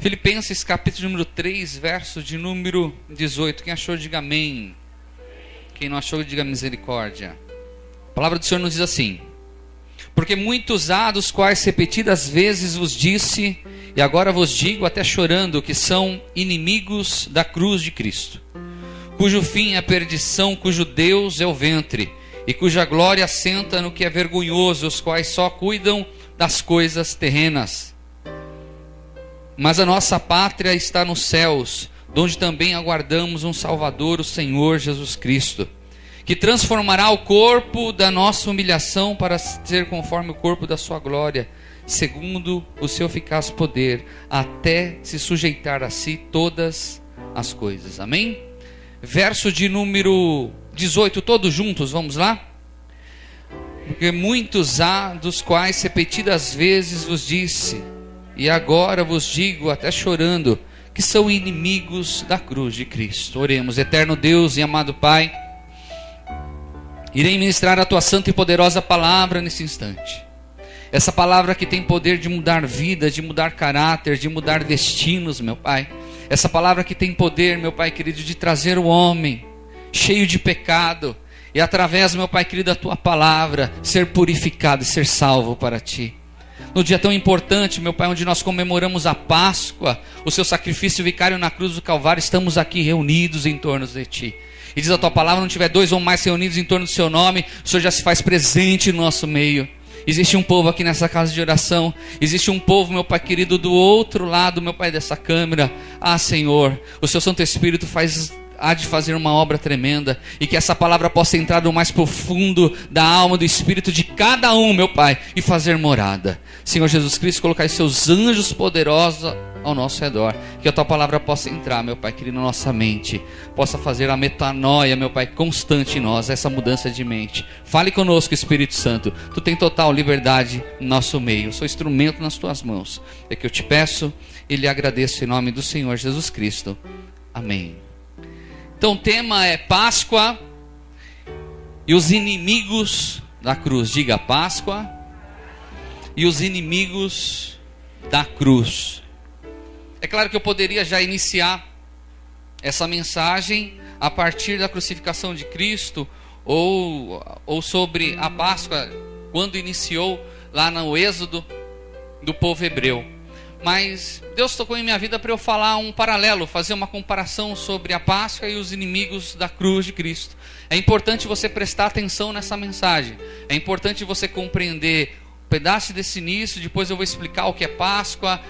Filipenses capítulo número 3, verso de número 18. Quem achou, diga amém. Quem não achou, diga misericórdia. A palavra do Senhor nos diz assim: porque muitos há dos quais repetidas vezes vos disse, e agora vos digo até chorando, que são inimigos da cruz de Cristo, cujo fim é a perdição, cujo Deus é o ventre, e cuja glória assenta no que é vergonhoso, os quais só cuidam das coisas terrenas. Mas a nossa pátria está nos céus, donde também aguardamos um Salvador, o Senhor Jesus Cristo, que transformará o corpo da nossa humilhação para ser conforme o corpo da sua glória, segundo o seu eficaz poder, até se sujeitar a si todas as coisas. Amém? Verso de número 18, todos juntos, vamos lá? Porque muitos há dos quais repetidas vezes vos disse, e agora vos digo, até chorando, que são inimigos da cruz de Cristo. Oremos. Eterno Deus e amado Pai, irei ministrar a tua santa e poderosa palavra nesse instante. Essa palavra que tem poder de mudar vida, de mudar caráter, de mudar destinos, meu Pai. Essa palavra que tem poder, meu Pai querido, de trazer o homem cheio de pecado, e através, meu Pai querido, da tua palavra, ser purificado e ser salvo para ti. No dia tão importante, meu Pai, onde nós comemoramos a Páscoa, o seu sacrifício vicário na cruz do Calvário, estamos aqui reunidos em torno de ti. E diz a tua palavra: não tiver dois ou mais reunidos em torno do seu nome, o Senhor já se faz presente no nosso meio. Existe um povo aqui nessa casa de oração, existe um povo, meu Pai querido, do outro lado, meu Pai, dessa câmera. Ah, Senhor, o seu Santo Espírito há de fazer uma obra tremenda, e que essa palavra possa entrar no mais profundo da alma, do espírito de cada um, meu Pai, e fazer morada. Senhor Jesus Cristo, colocar os seus anjos poderosos ao nosso redor, que a tua palavra possa entrar, meu Pai querido, na nossa mente, possa fazer a metanoia, meu Pai, constante em nós, essa mudança de mente. Fale conosco, Espírito Santo, tu tem total liberdade no nosso meio. Eu sou instrumento nas tuas mãos, é que eu te peço e lhe agradeço em nome do Senhor Jesus Cristo. Amém. Então o tema é Páscoa e os inimigos da cruz. Diga: Páscoa e os inimigos da cruz. É claro que eu poderia já iniciar essa mensagem a partir da crucificação de Cristo, ou sobre a Páscoa, quando iniciou lá no êxodo do povo hebreu. Mas Deus tocou em minha vida para eu falar um paralelo, fazer uma comparação sobre a Páscoa e os inimigos da cruz de Cristo. É importante você prestar atenção nessa mensagem. É importante você compreender um pedaço desse início. Depois eu vou explicar o que é Páscoa,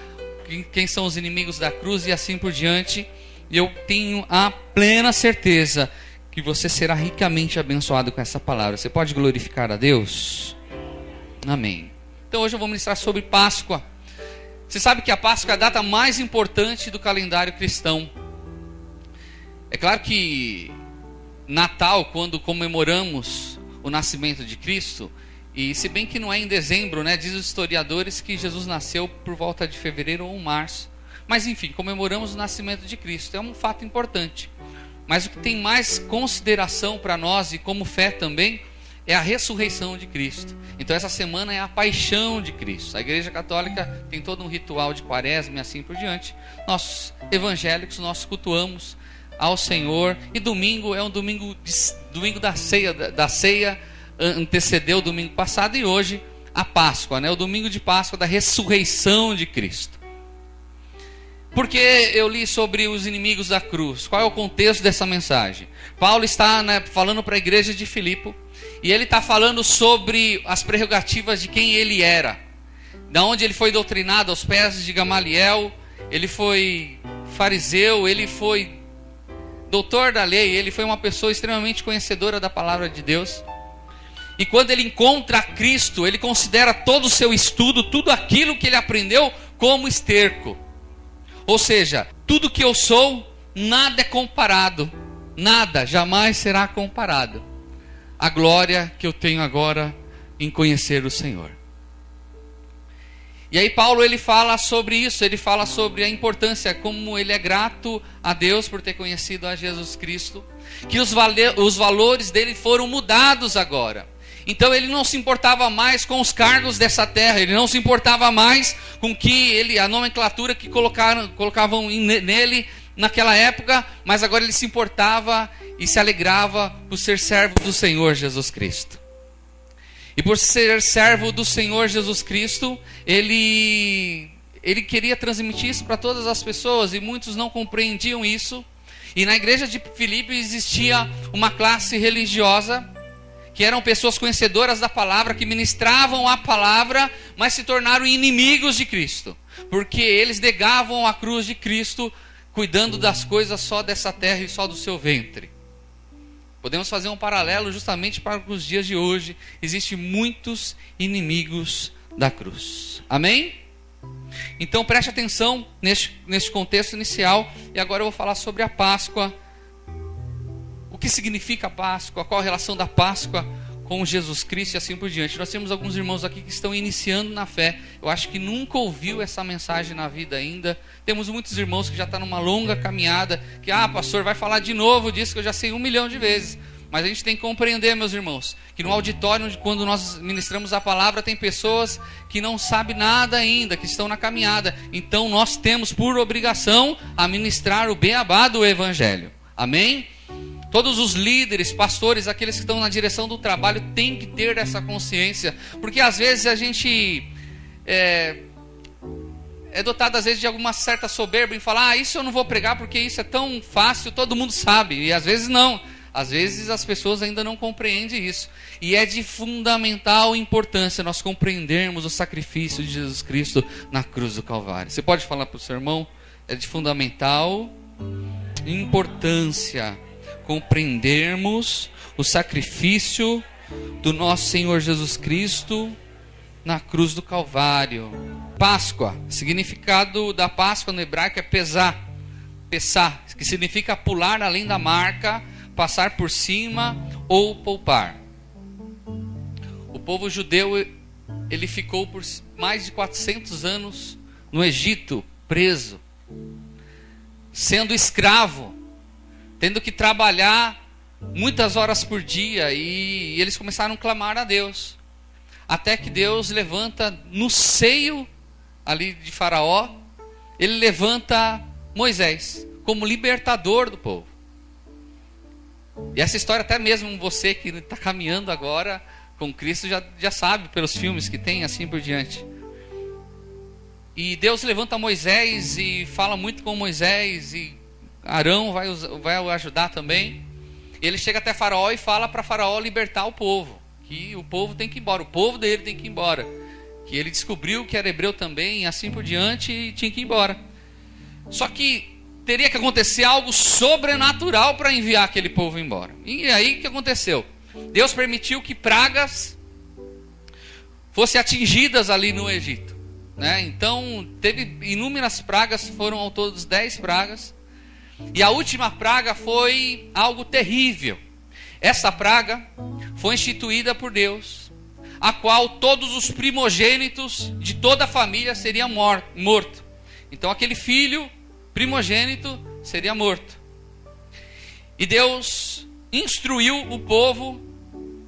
quem são os inimigos da cruz e assim por diante. E eu tenho a plena certeza que você será ricamente abençoado com essa palavra. Você pode glorificar a Deus? Amém. Então hoje eu vou ministrar sobre Páscoa. Você sabe que a Páscoa é a data mais importante do calendário cristão. É claro que Natal, quando comemoramos o nascimento de Cristo, e se bem que não é em dezembro, né? Diz os historiadores que Jesus nasceu por volta de fevereiro ou março. Mas enfim, comemoramos o nascimento de Cristo, é um fato importante. Mas o que tem mais consideração para nós e como fé também é a ressurreição de Cristo. Então essa semana é a paixão de Cristo. A Igreja Católica tem todo um ritual de quaresma e assim por diante. Nós evangélicos, nós cultuamos ao Senhor. E domingo é um domingo da ceia, antecedeu o domingo passado, e hoje a Páscoa, né? O domingo de Páscoa da ressurreição de Cristo. Por que eu li sobre os inimigos da cruz? Qual é o contexto dessa mensagem? Paulo está, falando para a igreja de Filipe, e ele está falando sobre as prerrogativas de quem ele era, da onde ele foi doutrinado aos pés de Gamaliel. Ele foi fariseu, ele foi doutor da lei, ele foi uma pessoa extremamente conhecedora da palavra de Deus. E quando ele encontra Cristo, ele considera todo o seu estudo, tudo aquilo que ele aprendeu, como esterco. Ou seja, tudo que eu sou, nada é comparado, nada jamais será comparado à glória que eu tenho agora em conhecer o Senhor. E aí Paulo, ele fala sobre isso, ele fala sobre a importância, como ele é grato a Deus por ter conhecido a Jesus Cristo, que os valores dele foram mudados agora. Então ele não se importava mais com os cargos dessa terra, ele não se importava mais com a nomenclatura que colocavam nele naquela época, mas agora ele se importava e se alegrava por ser servo do Senhor Jesus Cristo. E por ser servo do Senhor Jesus Cristo, ele queria transmitir isso para todas as pessoas, e muitos não compreendiam isso. E na igreja de Filipe existia uma classe religiosa, que eram pessoas conhecedoras da palavra, que ministravam a palavra, mas se tornaram inimigos de Cristo, porque eles negavam a cruz de Cristo, cuidando das coisas só dessa terra e só do seu ventre. Podemos fazer um paralelo justamente para os dias de hoje. Existem muitos inimigos da cruz. Amém? Então preste atenção neste contexto inicial. E agora eu vou falar sobre a Páscoa. O que significa a Páscoa? Qual a relação da Páscoa com Jesus Cristo e assim por diante. Nós temos alguns irmãos aqui que estão iniciando na fé. Eu acho que nunca ouviu essa mensagem na vida ainda. Temos muitos irmãos que já estão numa longa caminhada, que, pastor, vai falar de novo disso que eu já sei 1 milhão de vezes. Mas a gente tem que compreender, meus irmãos, que no auditório, quando nós ministramos a palavra, tem pessoas que não sabem nada ainda, que estão na caminhada. Então nós temos por obrigação a ministrar o beabá do Evangelho. Amém? Todos os líderes, pastores, aqueles que estão na direção do trabalho, têm que ter essa consciência. Porque às vezes a gente é dotado às vezes de alguma certa soberba em falar, isso eu não vou pregar porque isso é tão fácil, todo mundo sabe. E às vezes não. Às vezes as pessoas ainda não compreendem isso. E é de fundamental importância nós compreendermos o sacrifício de Jesus Cristo na cruz do Calvário. Você pode falar para o seu irmão? É de fundamental importância compreendermos o sacrifício do nosso Senhor Jesus Cristo na cruz do Calvário. Páscoa, significado da Páscoa no hebraico é pesar, que significa pular além da marca, passar por cima ou poupar. O povo judeu, ele ficou por mais de 400 anos no Egito, preso, sendo escravo, tendo que trabalhar muitas horas por dia, e eles começaram a clamar a Deus, até que Deus levanta no seio ali de Faraó, ele levanta Moisés como libertador do povo. E essa história, até mesmo você que está caminhando agora com Cristo já sabe pelos filmes que tem, assim por diante. E Deus levanta Moisés e fala muito com Moisés, e Arão vai o ajudar também. Ele chega até Faraó e fala para Faraó libertar o povo, que o povo tem que ir embora, o povo dele tem que ir embora, que ele descobriu que era hebreu também, e assim por diante, e tinha que ir embora. Só que teria que acontecer algo sobrenatural para enviar aquele povo embora. E aí o que aconteceu? Deus permitiu que pragas fossem atingidas ali no Egito, né? Então teve inúmeras pragas, foram ao todo 10 pragas. E a última praga foi algo terrível. Essa praga foi instituída por Deus, a qual todos os primogênitos de toda a família seriam mortos. Então aquele filho primogênito seria morto. E Deus instruiu o povo,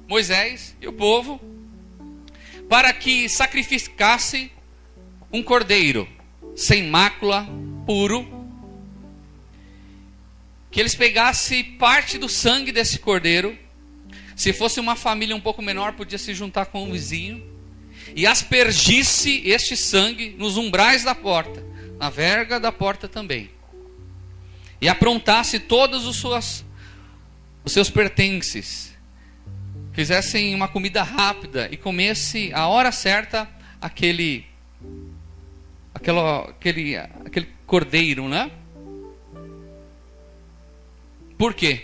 Moisés e o povo, para que sacrificasse um cordeiro sem mácula, puro, que eles pegassem parte do sangue desse cordeiro. Se fosse uma família um pouco menor, podia se juntar com um vizinho, e aspergisse este sangue nos umbrais da porta, na verga da porta também, e aprontasse todos os seus pertences, fizessem uma comida rápida e comesse a hora certa aquele cordeiro, né? Por quê?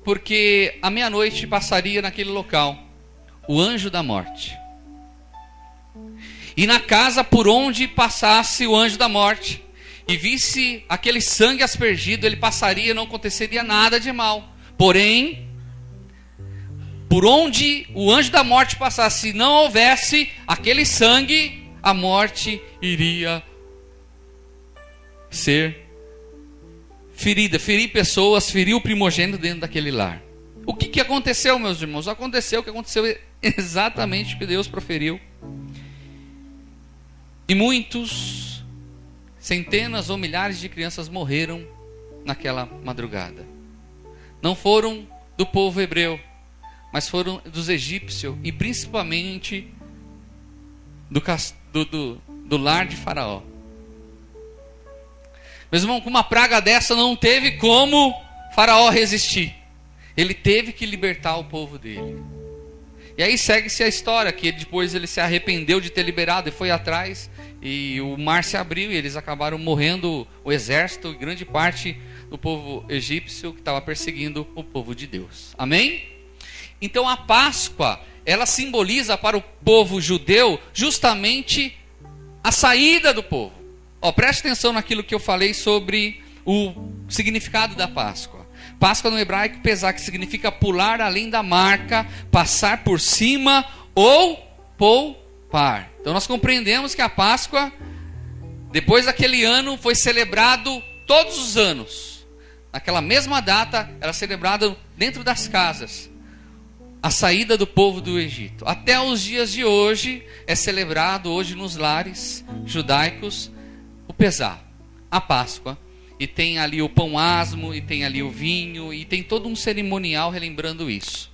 Porque à meia-noite passaria naquele local o anjo da morte. E na casa por onde passasse o anjo da morte e visse aquele sangue aspergido, ele passaria e não aconteceria nada de mal. Porém, por onde o anjo da morte passasse, se não houvesse aquele sangue, a morte iria ser ferida, ferir pessoas, ferir o primogênito dentro daquele lar. O que aconteceu, meus irmãos? Aconteceu o que aconteceu exatamente o que Deus proferiu. E muitos, centenas ou milhares de crianças morreram naquela madrugada. Não foram do povo hebreu, mas foram dos egípcios e principalmente do lar de Faraó. Meu irmão, com uma praga dessa não teve como Faraó resistir. Ele teve que libertar o povo dele. E aí segue-se a história, que depois ele se arrependeu de ter liberado e foi atrás, e o mar se abriu e eles acabaram morrendo, o exército e grande parte do povo egípcio que estava perseguindo o povo de Deus. Amém? Então a Páscoa, ela simboliza para o povo judeu justamente a saída do povo. Preste atenção naquilo que eu falei sobre o significado da Páscoa. Páscoa no hebraico, pesar, que significa pular além da marca, passar por cima ou poupar. Então nós compreendemos que a Páscoa, depois daquele ano, foi celebrado todos os anos. Naquela mesma data, era celebrada dentro das casas a saída do povo do Egito. Até os dias de hoje, é celebrado hoje nos lares judaicos o pesar, a Páscoa. E tem ali o pão asmo, e tem ali o vinho, e tem todo um cerimonial relembrando isso.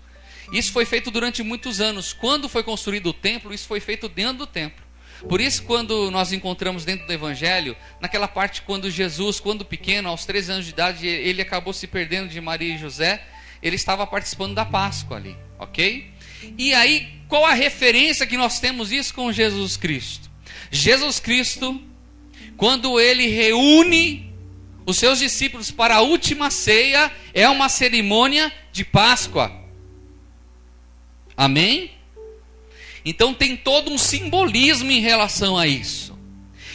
Isso foi feito durante muitos anos. Quando foi construído o templo, isso foi feito dentro do templo. Por isso, quando nós encontramos dentro do Evangelho, naquela parte quando Jesus, quando pequeno, aos 13 anos de idade, ele acabou se perdendo de Maria e José, ele estava participando da Páscoa ali, ok? E aí, qual a referência que nós temos isso com Jesus Cristo? Jesus Cristo, quando ele reúne os seus discípulos para a última ceia, é uma cerimônia de Páscoa. Amém? Então tem todo um simbolismo em relação a isso.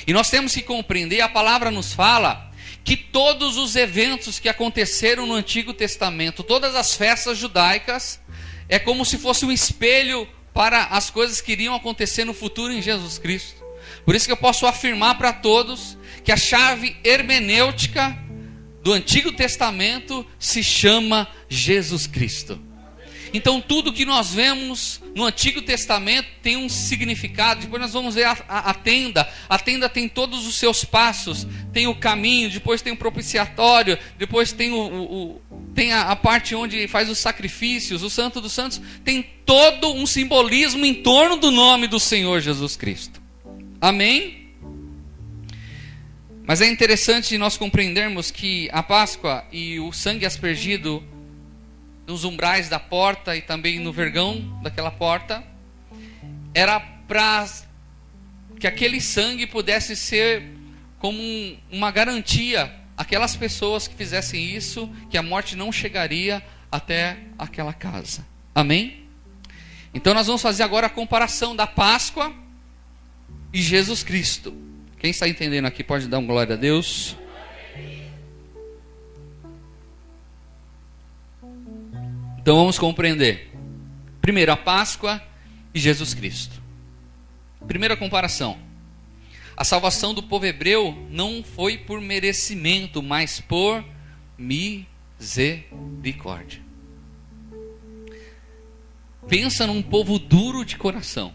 E nós temos que compreender, a palavra nos fala que todos os eventos que aconteceram no Antigo Testamento, todas as festas judaicas, é como se fosse um espelho para as coisas que iriam acontecer no futuro em Jesus Cristo. Por isso que eu posso afirmar para todos que a chave hermenêutica do Antigo Testamento se chama Jesus Cristo. Então tudo que nós vemos no Antigo Testamento tem um significado. Depois nós vamos ver a tenda. A tenda tem todos os seus passos. Tem o caminho, depois tem o propiciatório, depois tem tem a parte onde faz os sacrifícios, o Santo dos Santos. Tem todo um simbolismo em torno do nome do Senhor Jesus Cristo. Amém? Mas é interessante nós compreendermos que a Páscoa e o sangue aspergido nos umbrais da porta e também no vergão daquela porta, era para que aquele sangue pudesse ser como uma garantia àquelas pessoas que fizessem isso, que a morte não chegaria até aquela casa. Amém? Então nós vamos fazer agora a comparação da Páscoa e Jesus Cristo. Quem está entendendo aqui pode dar um glória a Deus. Então vamos compreender. Primeiro, a Páscoa e Jesus Cristo. Primeira comparação. A salvação do povo hebreu não foi por merecimento, mas por misericórdia. Pensa num povo duro de coração.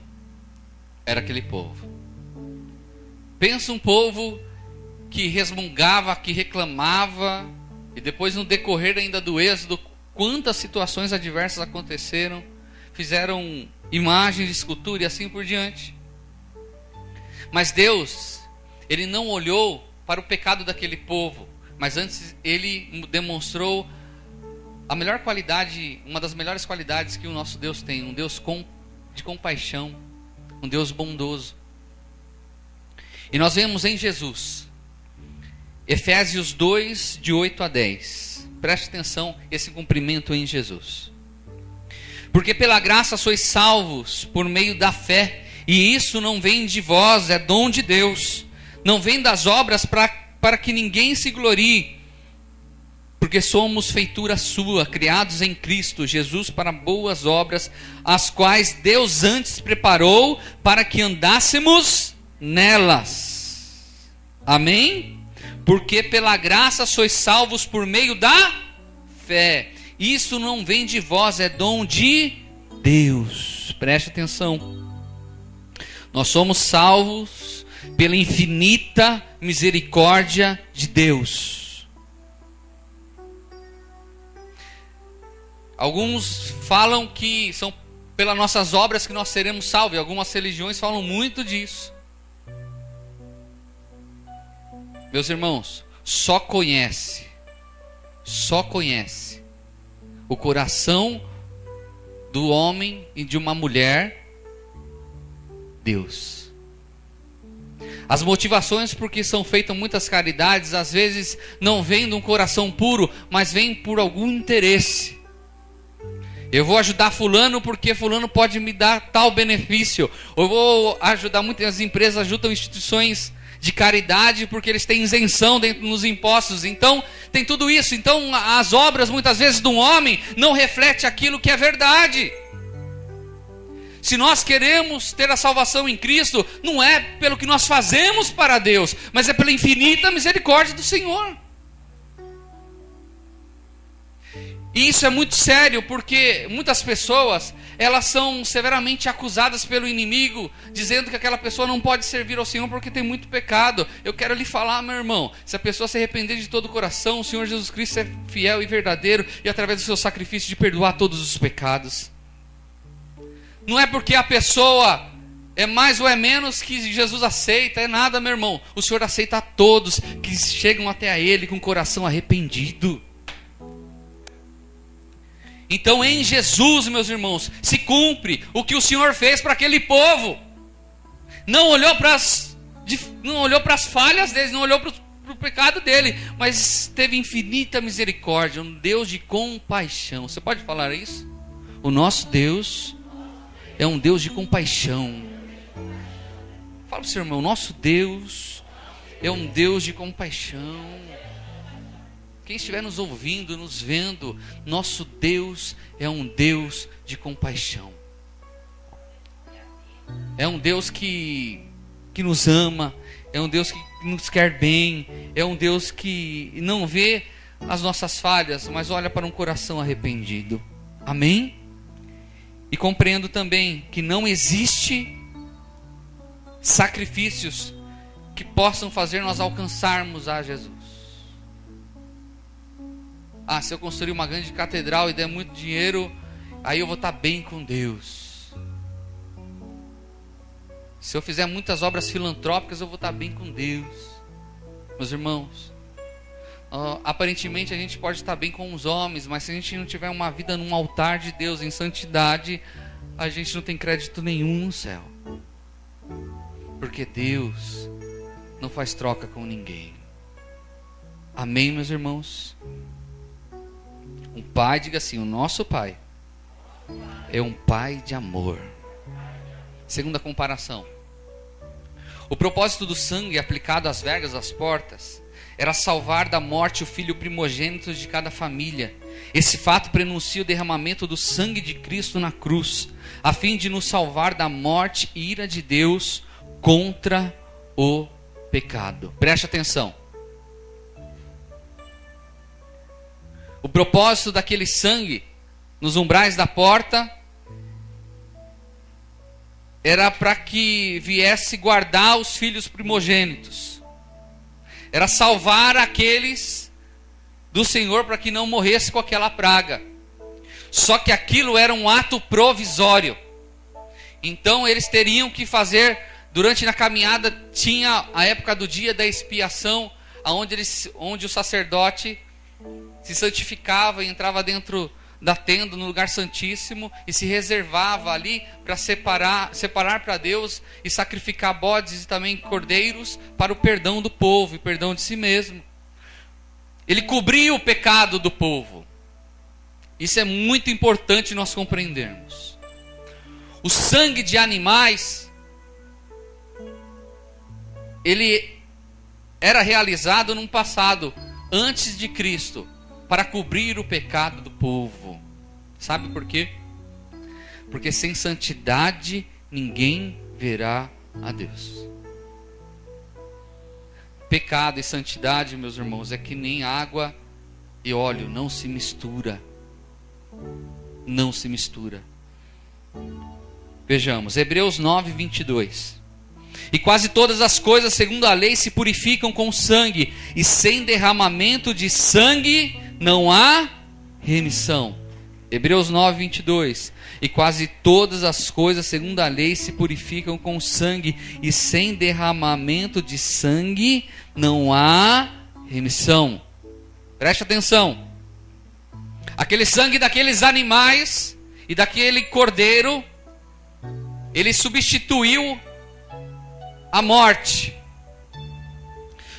Era aquele povo. Pensa um povo que resmungava, que reclamava, e depois no decorrer ainda do êxodo, quantas situações adversas aconteceram, fizeram imagens de escultura e assim por diante. Mas Deus, Ele não olhou para o pecado daquele povo, mas antes Ele demonstrou a melhor qualidade, uma das melhores qualidades que o nosso Deus tem, um Deus de compaixão, um Deus bondoso. E nós vemos em Jesus, Efésios 2, de 8 a 10. Preste atenção, esse cumprimento em Jesus. Porque pela graça sois salvos por meio da fé, e isso não vem de vós, é dom de Deus. Não vem das obras para que ninguém se glorie, porque somos feitura sua, criados em Cristo Jesus para boas obras, as quais Deus antes preparou para que andássemos nelas. Amém? Porque pela graça sois salvos por meio da fé. Isso não vem de vós, é dom de Deus. Preste atenção. Nós somos salvos pela infinita misericórdia de Deus. Alguns falam que são pelas nossas obras que nós seremos salvos. Algumas religiões falam muito disso. Meus irmãos, só conhece o coração do homem e de uma mulher Deus. As motivações por que são feitas muitas caridades, às vezes não vêm de um coração puro, mas vêm por algum interesse. Eu vou ajudar fulano porque fulano pode me dar tal benefício. Eu vou ajudar, muitas empresas ajudam instituições de caridade porque eles têm isenção dentro nos impostos. Então, tem tudo isso. Então, as obras muitas vezes de um homem não refletem aquilo que é verdade. Se nós queremos ter a salvação em Cristo, não é pelo que nós fazemos para Deus, mas é pela infinita misericórdia do Senhor. E isso é muito sério, porque muitas pessoas, elas são severamente acusadas pelo inimigo, dizendo que aquela pessoa não pode servir ao Senhor porque tem muito pecado. Eu quero lhe falar, meu irmão, se a pessoa se arrepender de todo o coração, o Senhor Jesus Cristo é fiel e verdadeiro, e através do seu sacrifício de perdoar todos os pecados. Não é porque a pessoa é mais ou é menos que Jesus aceita, é nada, meu irmão. O Senhor aceita a todos que chegam até a Ele com o coração arrependido. Então em Jesus, meus irmãos, se cumpre o que o Senhor fez para aquele povo. Não olhou para as falhas deles, não olhou para o pecado dele, mas teve infinita misericórdia, um Deus de compaixão. Você pode falar isso? O nosso Deus é um Deus de compaixão. Fala para o seu irmão, nosso Deus é um Deus de compaixão. Quem estiver nos ouvindo, nos vendo, nosso Deus é um Deus de compaixão. É um Deus que nos ama, é um Deus que nos quer bem, é um Deus que não vê as nossas falhas, mas olha para um coração arrependido. Amém? E compreendo também que não existe sacrifícios que possam fazer nós alcançarmos a Jesus. Ah, se eu construir uma grande catedral e der muito dinheiro, aí eu vou estar bem com Deus. Se eu fizer muitas obras filantrópicas, eu vou estar bem com Deus. Meus irmãos, aparentemente a gente pode estar bem com os homens, mas se a gente não tiver uma vida num altar de Deus, em santidade, a gente não tem crédito nenhum no céu. Porque Deus não faz troca com ninguém. Amém, meus irmãos? Um pai, diga assim, o nosso pai é um pai de amor. Segunda comparação. O propósito do sangue aplicado às vergas das portas era salvar da morte o filho primogênito de cada família. Esse fato prenuncia o derramamento do sangue de Cristo na cruz, a fim de nos salvar da morte e ira de Deus contra o pecado. Preste atenção. O propósito daquele sangue nos umbrais da porta era para que viesse guardar os filhos primogênitos. Era salvar aqueles do Senhor para que não morresse com aquela praga. Só que aquilo era um ato provisório. Então eles teriam que fazer, durante na caminhada, tinha a época do dia da expiação, onde o sacerdote se santificava e entrava dentro da tenda, no lugar santíssimo, e se reservava ali para separar para Deus e sacrificar bodes e também cordeiros para o perdão do povo e perdão de si mesmo. Ele cobria o pecado do povo. Isso é muito importante nós compreendermos. O sangue de animais, ele era realizado num passado antes de Cristo, para cobrir o pecado do povo. Sabe por quê? Porque sem santidade ninguém verá a Deus. Pecado e santidade, meus irmãos, é que nem água e óleo, não se mistura. Não se mistura. Vejamos, Hebreus 9, 22. E quase todas as coisas, segundo a lei, se purificam com sangue, e sem derramamento de sangue não há remissão. Hebreus 9, 22. E quase todas as coisas, segundo a lei, se purificam com sangue, e sem derramamento de sangue não há remissão. Preste atenção. Aquele sangue daqueles animais e daquele cordeiro, ele substituiu a morte.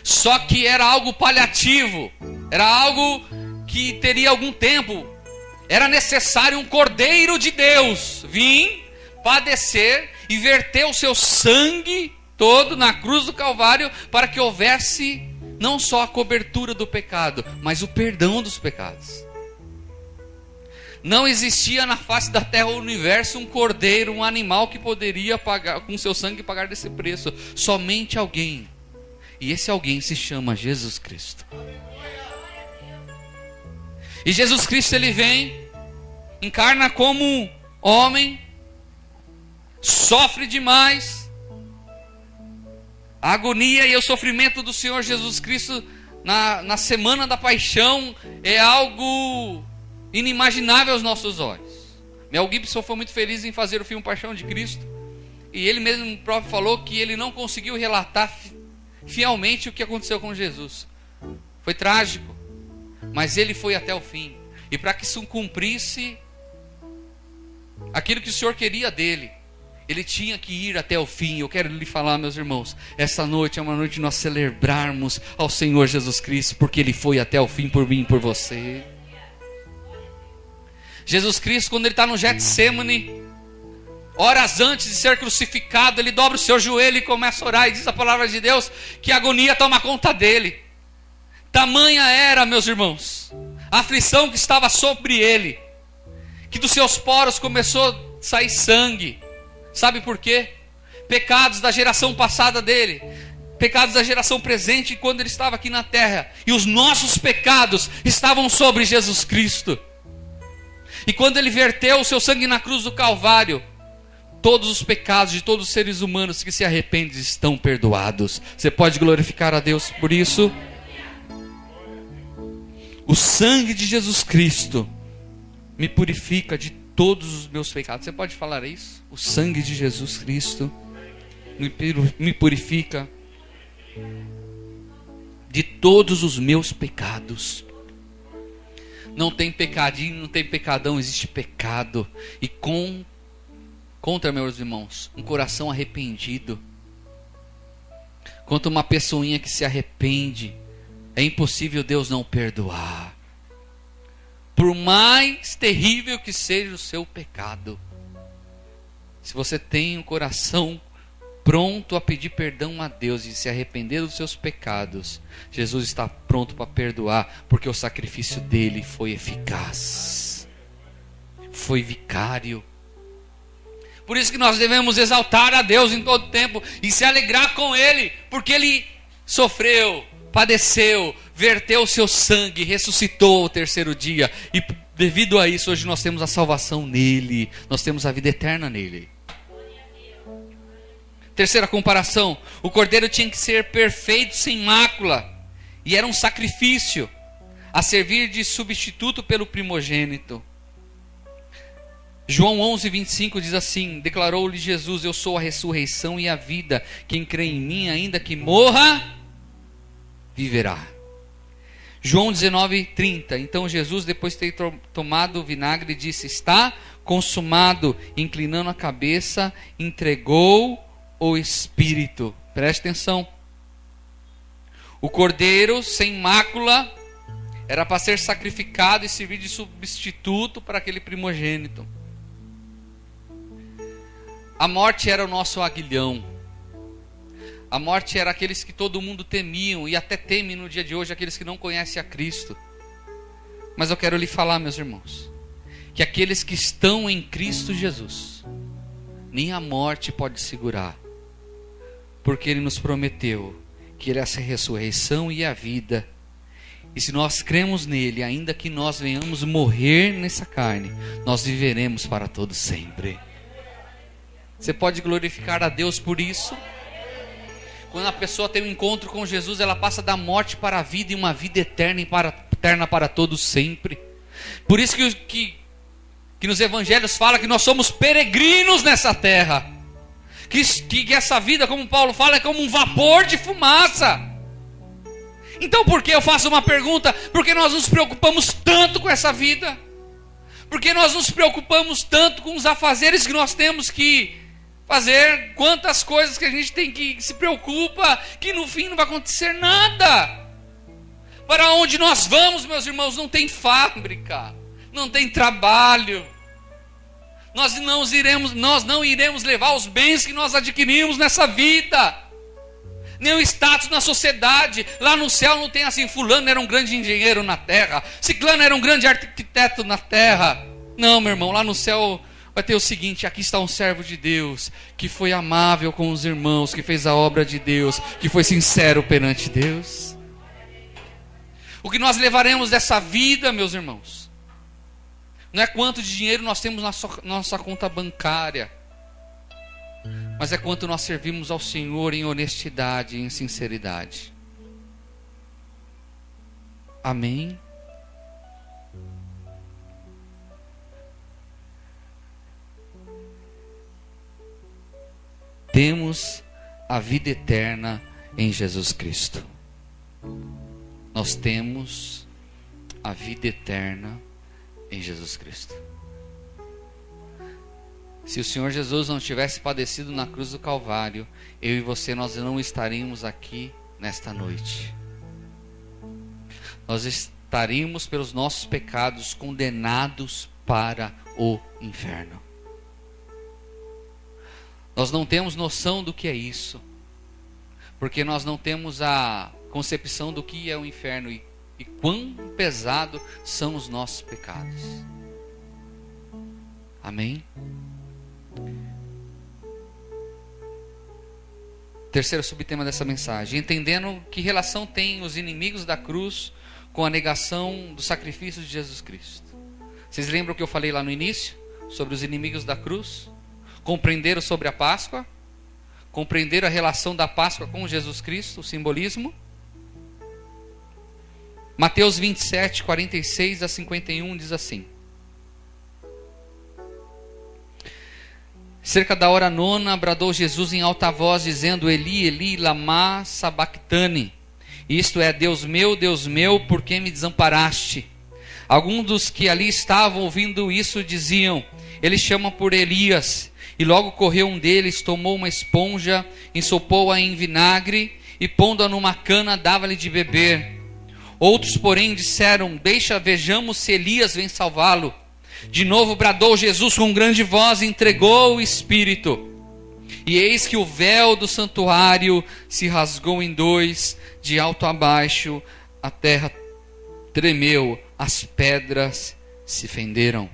Só que era algo paliativo, era algo que teria algum tempo. Era necessário um cordeiro de Deus vir, padecer e verter o seu sangue todo na cruz do Calvário, para que houvesse não só a cobertura do pecado, mas o perdão dos pecados. Não existia na face da terra ou universo um cordeiro, um animal que poderia pagar com seu sangue pagar desse preço. Somente alguém. E esse alguém se chama Jesus Cristo. E Jesus Cristo, ele vem, encarna como homem, sofre demais. A agonia e o sofrimento do Senhor Jesus Cristo na semana da paixão é algo inimaginável aos nossos olhos. Mel Gibson foi muito feliz em fazer o filme Paixão de Cristo, e ele mesmo próprio falou que ele não conseguiu relatar fielmente o que aconteceu com Jesus. Foi trágico, mas ele foi até o fim, e para que isso cumprisse aquilo que o Senhor queria dele, ele tinha que ir até o fim. Eu quero lhe falar, meus irmãos, essa noite é uma noite de nós celebrarmos ao Senhor Jesus Cristo, porque ele foi até o fim por mim e por você. Jesus Cristo, quando ele está no Getsemane, horas antes de ser crucificado, ele dobra o seu joelho e começa a orar, e diz a palavra de Deus que a agonia toma conta dele. Tamanha era, meus irmãos, a aflição que estava sobre ele, que dos seus poros começou a sair sangue. Sabe por quê? Pecados da geração passada dele, pecados da geração presente quando ele estava aqui na terra, e os nossos pecados estavam sobre Jesus Cristo. E quando ele verteu o seu sangue na cruz do Calvário, todos os pecados de todos os seres humanos que se arrependem estão perdoados. Você pode glorificar a Deus por isso? O sangue de Jesus Cristo me purifica de todos os meus pecados. Você pode falar isso? O sangue de Jesus Cristo me purifica de todos os meus pecados. Não tem pecadinho, não tem pecadão, existe pecado. E contra, meus irmãos, um coração arrependido, contra uma pessoinha que se arrepende, é impossível Deus não perdoar. Por mais terrível que seja o seu pecado, se você tem um coração pronto a pedir perdão a Deus e se arrepender dos seus pecados, Jesus está pronto para perdoar, porque o sacrifício dele foi eficaz, foi vicário. Por isso que nós devemos exaltar a Deus em todo tempo e se alegrar com ele, porque ele sofreu, padeceu, verteu o seu sangue, ressuscitou ao terceiro dia, e devido a isso hoje nós temos a salvação nele, nós temos a vida eterna nele. Terceira comparação, o cordeiro tinha que ser perfeito, sem mácula, e era um sacrifício a servir de substituto pelo primogênito. João 11, 25 diz assim: declarou-lhe Jesus: eu sou a ressurreição e a vida, quem crê em mim, ainda que morra, viverá. João 19, 30, então Jesus, depois de ter tomado o vinagre, disse: está consumado. Inclinando a cabeça, entregou o Espírito. Preste atenção. O cordeiro sem mácula era para ser sacrificado e servir de substituto para aquele primogênito. A morte era o nosso aguilhão. A morte era aqueles que todo mundo temiam e até temem no dia de hoje, aqueles que não conhecem a Cristo. Mas eu quero lhe falar, meus irmãos, que aqueles que estão em Cristo Jesus, nem a morte pode segurar, porque Ele nos prometeu que Ele é a ressurreição e a vida. E se nós cremos nele, ainda que nós venhamos morrer nessa carne, nós viveremos para todo sempre. Você pode glorificar a Deus por isso? Quando a pessoa tem um encontro com Jesus, ela passa da morte para a vida e uma vida eterna para todos sempre. Por isso que nos evangelhos fala que nós somos peregrinos nessa terra. Que essa vida, como Paulo fala, é como um vapor de fumaça. Então por que eu faço uma pergunta? Porque nós nos preocupamos tanto com essa vida? Porque nós nos preocupamos tanto com os afazeres que nós temos que fazer? Quantas coisas que a gente tem que se preocupa, que no fim não vai acontecer nada. Para onde nós vamos, meus irmãos, não tem fábrica, não tem trabalho. Nós não iremos levar os bens que nós adquirimos nessa vida, nem o status na sociedade. Lá no céu não tem assim, fulano era um grande engenheiro na terra, ciclano era um grande arquiteto na terra. Não, meu irmão, lá no céu vai ter o seguinte: aqui está um servo de Deus, que foi amável com os irmãos, que fez a obra de Deus, que foi sincero perante Deus. O que nós levaremos dessa vida, meus irmãos, não é quanto de dinheiro nós temos na nossa conta bancária, mas é quanto nós servimos ao Senhor em honestidade e em sinceridade. Amém? Temos a vida eterna em Jesus Cristo. Nós temos a vida eterna em Jesus Cristo. Se o Senhor Jesus não tivesse padecido na cruz do Calvário, eu e você, nós não estaríamos aqui nesta noite. Nós estaríamos pelos nossos pecados condenados para o inferno. Nós não temos noção do que é isso, porque nós não temos a concepção do que é o inferno e quão pesado são os nossos pecados. Amém? Terceiro subtema dessa mensagem: entendendo que relação tem os inimigos da cruz com a negação do sacrifício de Jesus Cristo. Vocês lembram o que eu falei lá no início? Sobre os inimigos da cruz? Compreenderam sobre a Páscoa? Compreenderam a relação da Páscoa com Jesus Cristo, o simbolismo? Mateus 27, 46 a 51 diz assim: cerca da hora nona, bradou Jesus em alta voz, dizendo: Eli, Eli, lama sabactani. Isto é, Deus meu, por que me desamparaste? Alguns dos que ali estavam ouvindo isso diziam: ele chama por Elias. E logo correu um deles, tomou uma esponja, ensopou-a em vinagre e pondo-a numa cana, dava-lhe de beber. Outros, porém, disseram: vejamos se Elias vem salvá-lo. De novo bradou Jesus com grande voz e entregou o Espírito. E eis que o véu do santuário se rasgou em dois, de alto a baixo, a terra tremeu, as pedras se fenderam.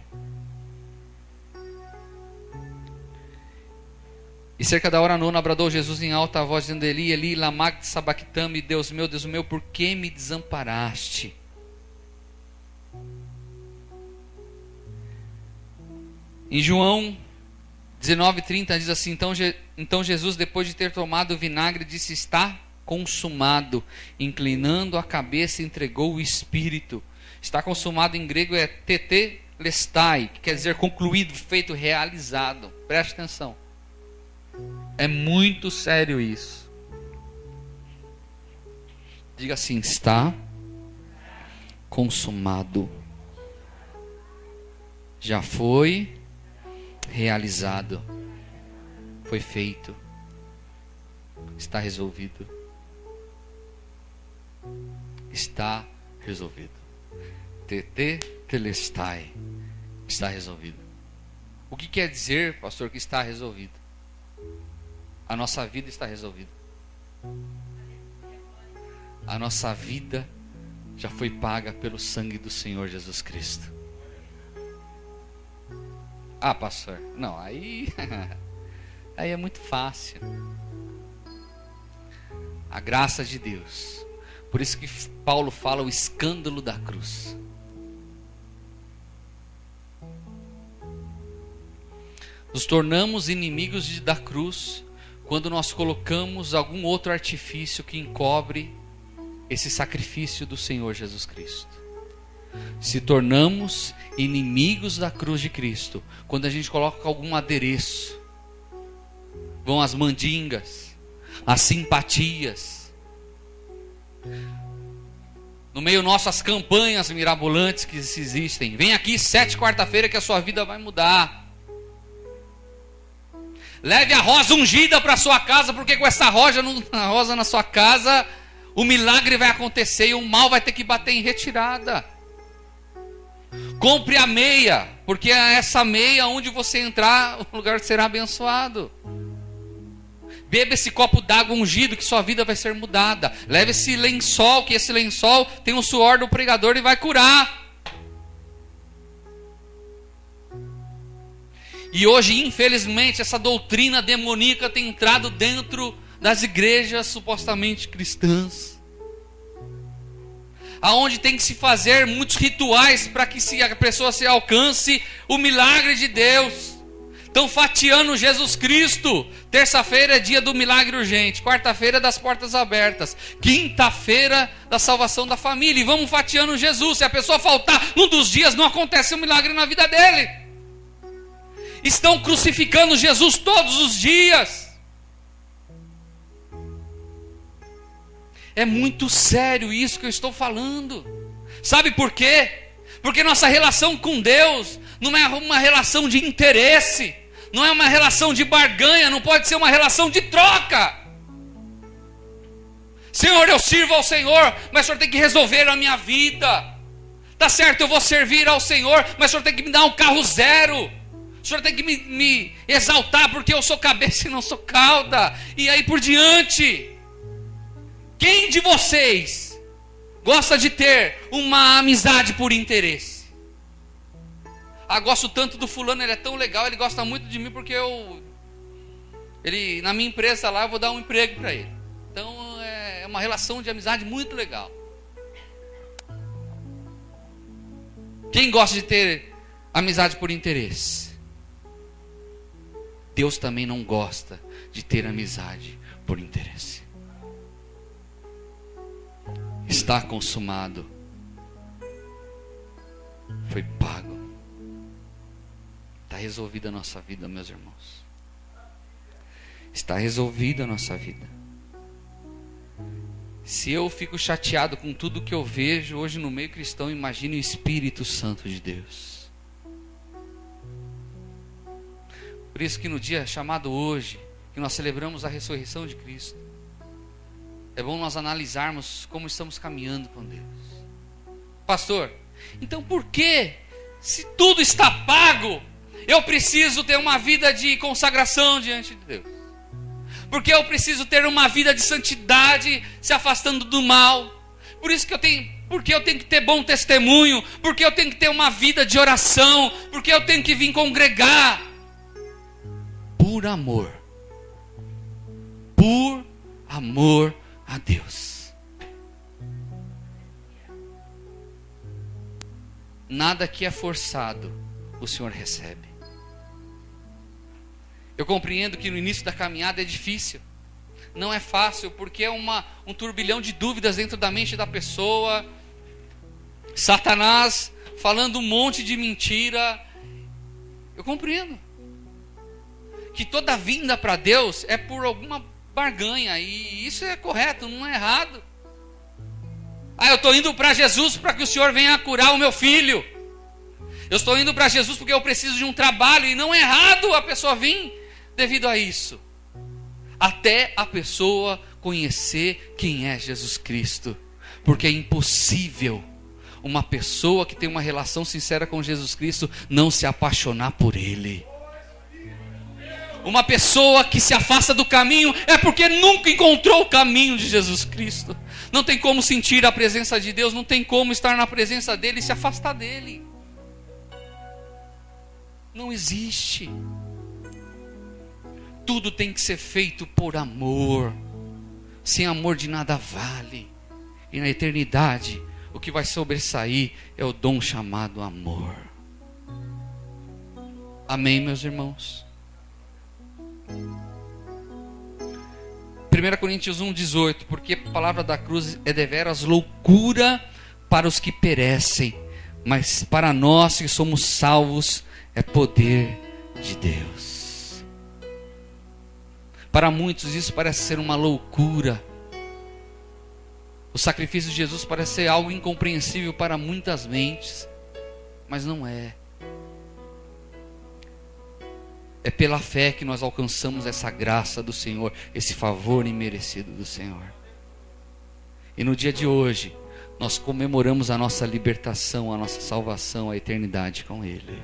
E cerca da hora nona bradou Jesus em alta voz, dizendo: Eli, Eli, lama sabactani, Deus meu, por que me desamparaste? Em João 19:30 diz assim: então Jesus, depois de ter tomado o vinagre, disse: está consumado. Inclinando a cabeça, entregou o Espírito. Está consumado em grego é tetelestai, que quer dizer concluído, feito, realizado. Preste atenção. É muito sério isso. Diga assim: está consumado. Já foi realizado. Foi feito. Está resolvido. Está resolvido. Tetelestai. Está resolvido. O que quer dizer, pastor, que está resolvido? A nossa vida está resolvida. A nossa vida já foi paga pelo sangue do Senhor Jesus Cristo. Ah, pastor, não, aí é muito fácil. A graça de Deus. Por isso que Paulo fala o escândalo da cruz. Nos tornamos inimigos da cruz quando nós colocamos algum outro artifício que encobre esse sacrifício do Senhor Jesus Cristo. Se tornamos inimigos da cruz de Cristo quando a gente coloca algum adereço. Vão as mandingas, as simpatias, no meio nosso as campanhas mirabolantes que existem. Vem aqui 7 quarta-feira que a sua vida vai mudar. Leve a rosa ungida para sua casa, porque com essa rosa na sua casa o milagre vai acontecer e o mal vai ter que bater em retirada. Compre a meia, porque é essa meia onde você entrar, o lugar será abençoado. Beba esse copo d'água ungido, que sua vida vai ser mudada. Leve esse lençol, que esse lençol tem o suor do pregador e vai curar. E hoje, infelizmente, essa doutrina demoníaca tem entrado dentro das igrejas supostamente cristãs, aonde tem que se fazer muitos rituais para que a pessoa se alcance o milagre de Deus. Estão fatiando Jesus Cristo. Terça-feira é dia do milagre urgente, quarta-feira é das portas abertas, quinta-feira da salvação da família, e vamos fatiando Jesus. Se a pessoa faltar num dos dias, não acontece um milagre na vida dele. Estão crucificando Jesus todos os dias. É muito sério isso que eu estou falando. Sabe por quê? Porque nossa relação com Deus não é uma relação de interesse, não é uma relação de barganha, não pode ser uma relação de troca. Senhor, eu sirvo ao Senhor, mas o Senhor tem que resolver a minha vida. Tá certo, eu vou servir ao Senhor, mas o Senhor tem que me dar um carro zero. O Senhor tem que me exaltar porque eu sou cabeça e não sou cauda. E aí por diante. Quem de vocês gosta de ter uma amizade por interesse? Ah, gosto tanto do fulano, ele é tão legal, ele gosta muito de mim porque ele na minha empresa lá eu vou dar um emprego para ele. Então é uma relação de amizade muito legal. Quem gosta de ter amizade por interesse? Deus também não gosta de ter amizade por interesse. Está consumado. Foi pago. Está resolvida a nossa vida, meus irmãos. Está resolvida a nossa vida. Se eu fico chateado com tudo que eu vejo hoje no meio cristão, imagine o Espírito Santo de Deus. Por isso que no dia chamado hoje, que nós celebramos a ressurreição de Cristo, é bom nós analisarmos como estamos caminhando com Deus. Pastor, então por que, se tudo está pago, eu preciso ter uma vida de consagração diante de Deus? Porque eu preciso ter uma vida de santidade, se afastando do mal? Porque eu tenho que ter bom testemunho? Porque eu tenho que ter uma vida de oração? Porque eu tenho que vir congregar? Por amor a Deus. Nada que é forçado, o Senhor recebe. Eu compreendo que no início da caminhada é difícil, não é fácil, porque é um turbilhão de dúvidas dentro da mente da pessoa, Satanás falando um monte de mentira. Eu compreendo que toda vinda para Deus é por alguma barganha, e isso é correto, não é errado. Eu estou indo para Jesus para que o Senhor venha curar o meu filho. Eu estou indo para Jesus porque eu preciso de um trabalho, e não é errado a pessoa vir devido a isso, até a pessoa conhecer quem é Jesus Cristo, porque é impossível uma pessoa que tem uma relação sincera com Jesus Cristo não se apaixonar por Ele. Uma pessoa que se afasta do caminho é porque nunca encontrou o caminho de Jesus Cristo. Não tem como sentir a presença de Deus, não tem como estar na presença dEle e se afastar dEle. Não existe. Tudo tem que ser feito por amor. Sem amor de nada vale. E na eternidade, o que vai sobressair é o dom chamado amor. Amém, meus irmãos? 1 Coríntios 1,18, porque a palavra da cruz é deveras loucura para os que perecem, mas para nós que somos salvos é poder de Deus. Para muitos isso parece ser uma loucura. O sacrifício de Jesus parece ser algo incompreensível para muitas mentes, mas não é. É pela fé que nós alcançamos essa graça do Senhor, esse favor imerecido do Senhor. E no dia de hoje, nós comemoramos a nossa libertação, a nossa salvação, a eternidade com Ele.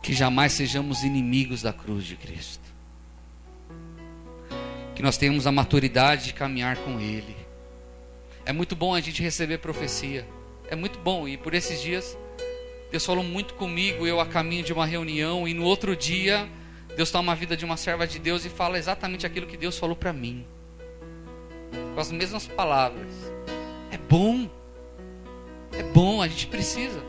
Que jamais sejamos inimigos da cruz de Cristo. Que nós tenhamos a maturidade de caminhar com Ele. É muito bom a gente receber profecia. É muito bom. E por esses dias, Deus falou muito comigo, eu a caminho de uma reunião. E no outro dia, Deus toma a vida de uma serva de Deus e fala exatamente aquilo que Deus falou para mim. Com as mesmas palavras. É bom. É bom, a gente precisa.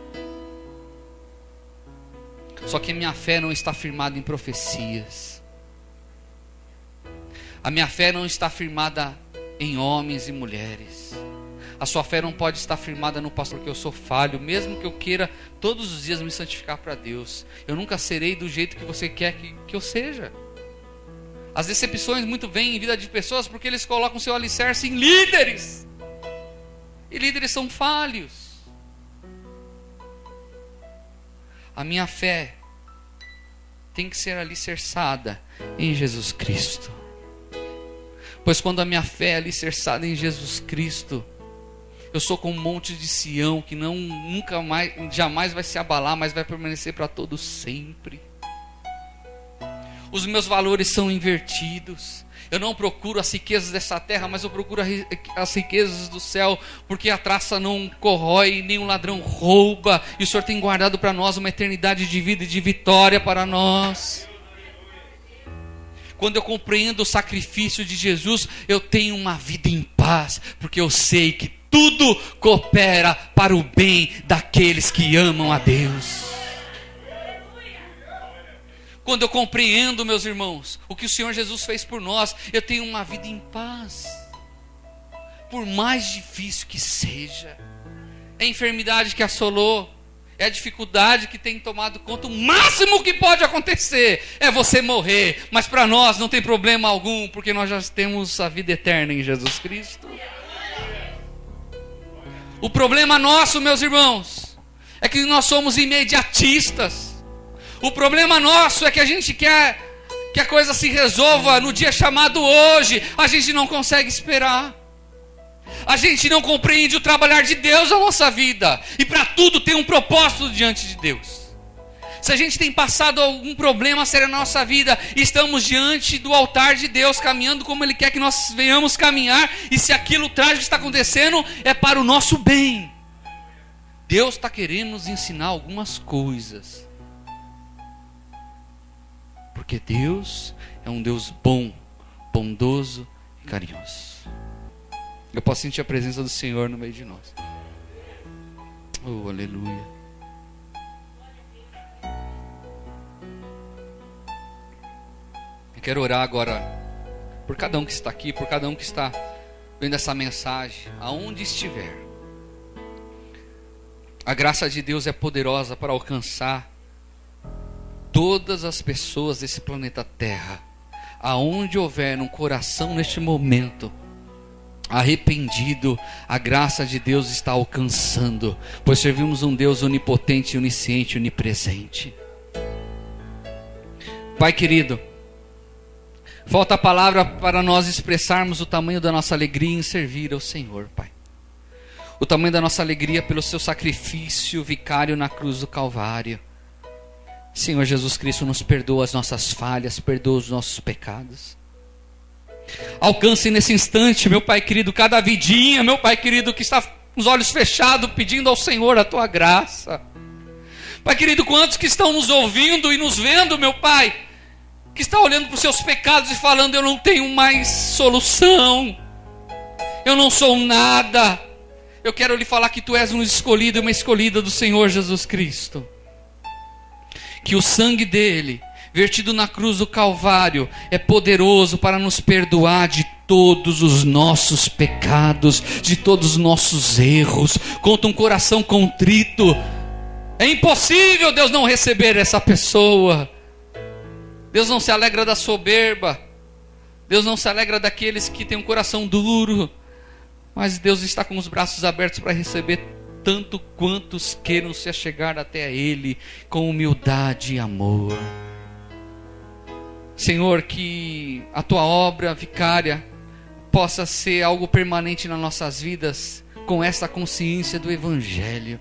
Só que a minha fé não está firmada em profecias. A minha fé não está firmada em homens e mulheres. A sua fé não pode estar firmada no pastor, porque eu sou falho. Mesmo que eu queira todos os dias me santificar para Deus, eu nunca serei do jeito que você quer que eu seja. As decepções muito vêm em vida de pessoas porque eles colocam seu alicerce em líderes. E líderes são falhos. A minha fé tem que ser alicerçada em Jesus Cristo. Pois quando a minha fé é alicerçada em Jesus Cristo, eu sou como um monte de Sião que nunca mais, jamais vai se abalar, mas vai permanecer para todo sempre. Os meus valores são invertidos. Eu não procuro as riquezas dessa terra, mas eu procuro as riquezas do céu, porque a traça não corrói, nem o ladrão rouba, e o Senhor tem guardado para nós uma eternidade de vida e de vitória para nós. Quando eu compreendo o sacrifício de Jesus, eu tenho uma vida em paz, porque eu sei que tudo coopera para o bem daqueles que amam a Deus. Quando eu compreendo, meus irmãos, o que o Senhor Jesus fez por nós, eu tenho uma vida em paz. Por mais difícil que seja, é a enfermidade que assolou, é a dificuldade que tem tomado conta. O máximo que pode acontecer é você morrer, mas para nós não tem problema algum, porque nós já temos a vida eterna em Jesus Cristo. O problema nosso, meus irmãos, é que nós somos imediatistas. O problema nosso é que a gente quer que a coisa se resolva no dia chamado hoje. A gente não consegue esperar. A gente não compreende o trabalhar de Deus na nossa vida. E para tudo tem um propósito diante de Deus. Se a gente tem passado algum problema sério na nossa vida, estamos diante do altar de Deus, caminhando como Ele quer que nós venhamos caminhar. E se aquilo trágico está acontecendo, é para o nosso bem. Deus está querendo nos ensinar algumas coisas. Porque Deus é um Deus bom, bondoso e carinhoso. Eu posso sentir a presença do Senhor no meio de nós. Oh, aleluia. Eu quero orar agora por cada um que está aqui, por cada um que está vendo essa mensagem, aonde estiver. A graça de Deus é poderosa para alcançar todas as pessoas desse planeta Terra. Aonde houver um coração neste momento arrependido, a graça de Deus está alcançando, pois servimos um Deus onipotente, onisciente, onipresente. Pai querido, falta a palavra para nós expressarmos o tamanho da nossa alegria em servir ao Senhor, Pai. O tamanho da nossa alegria pelo seu sacrifício vicário na cruz do Calvário. Senhor Jesus Cristo, nos perdoa as nossas falhas, perdoa os nossos pecados. Alcance nesse instante, meu Pai querido, cada vidinha, meu Pai querido, que está com os olhos fechados, pedindo ao Senhor a Tua graça. Pai querido, quantos que estão nos ouvindo e nos vendo, meu Pai, que estão olhando para os seus pecados e falando, eu não tenho mais solução, eu não sou nada. Eu quero lhe falar que Tu és um escolhido e uma escolhida do Senhor Jesus Cristo. que o sangue dele, vertido na cruz do Calvário, é poderoso para nos perdoar de todos os nossos pecados, de todos os nossos erros. Contra um coração contrito, é impossível Deus não receber essa pessoa. Deus não se alegra da soberba, Deus não se alegra daqueles que têm um coração duro, mas Deus está com os braços abertos para receber tanto quantos queiram se achegar até a Ele com humildade e amor. Senhor, que a Tua obra vicária possa ser algo permanente nas nossas vidas, com essa consciência do Evangelho.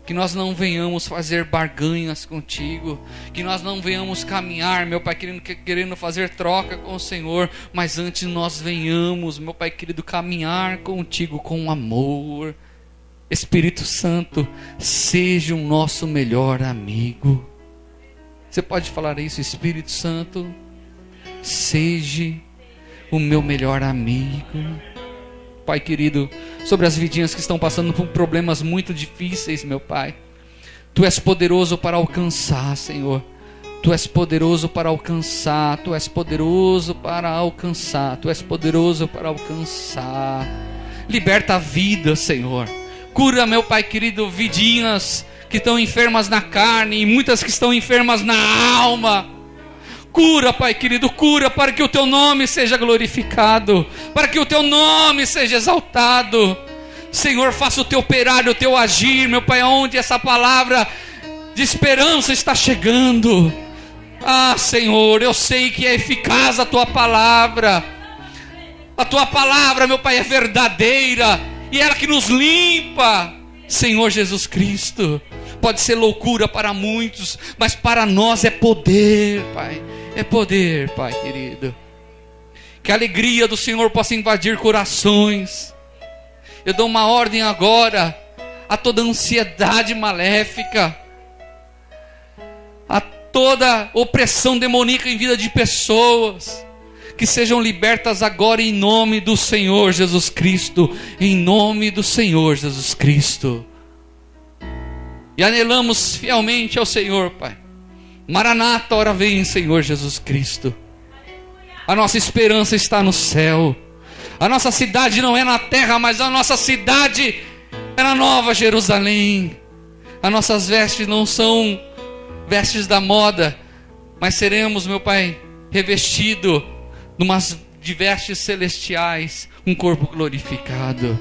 Que nós não venhamos fazer barganhas contigo, que nós não venhamos caminhar, meu Pai querendo fazer troca com o Senhor, mas antes nós venhamos, meu Pai querido, caminhar contigo com amor. Espírito Santo, seja o nosso melhor amigo. Você pode falar isso? Espírito Santo, seja o meu melhor amigo. Pai querido, sobre as vidinhas que estão passando por problemas muito difíceis, meu Pai, Tu és poderoso para alcançar, Senhor. Tu és poderoso para alcançar, Tu és poderoso para alcançar, Tu és poderoso para alcançar. Liberta a vida, Senhor. Cura, meu Pai querido, vidinhas que estão enfermas na carne e muitas que estão enfermas na alma. Cura, Pai querido, cura para que o Teu nome seja glorificado, para que o Teu nome seja exaltado. Senhor, faça o Teu operar, o Teu agir, meu Pai, onde essa palavra de esperança está chegando. Ah, Senhor, eu sei que é eficaz a Tua palavra. A Tua palavra, meu Pai, é verdadeira e ela que nos limpa. Senhor Jesus Cristo, pode ser loucura para muitos, mas para nós é poder, Pai. É poder, Pai querido. Que a alegria do Senhor possa invadir corações. Eu dou uma ordem agora a toda ansiedade maléfica, a toda opressão demoníaca em vida de pessoas, que sejam libertas agora em nome do Senhor Jesus Cristo, em nome do Senhor Jesus Cristo. E anelamos fielmente ao Senhor, Pai. Maranata, ora vem, Senhor Jesus Cristo. A nossa esperança está no céu. A nossa cidade não é na terra, mas a nossa cidade é na Nova Jerusalém. As nossas vestes não são vestes da moda, mas seremos, meu Pai, revestido de vestes celestiais, um corpo glorificado.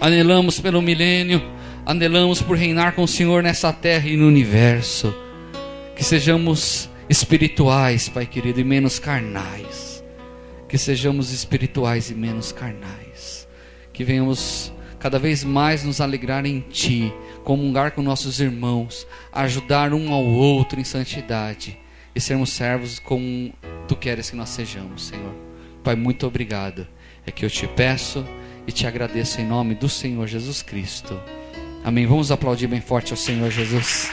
Anelamos pelo milênio, anelamos por reinar com o Senhor nessa terra e no universo. Que sejamos espirituais, Pai querido, e menos carnais. Que sejamos espirituais e menos carnais. Que venhamos cada vez mais nos alegrar em Ti, comungar com nossos irmãos, ajudar um ao outro em santidade e sermos servos como Tu queres que nós sejamos, Senhor. Pai, muito obrigado. É que eu te peço e te agradeço em nome do Senhor Jesus Cristo. Amém. Vamos aplaudir bem forte ao Senhor Jesus.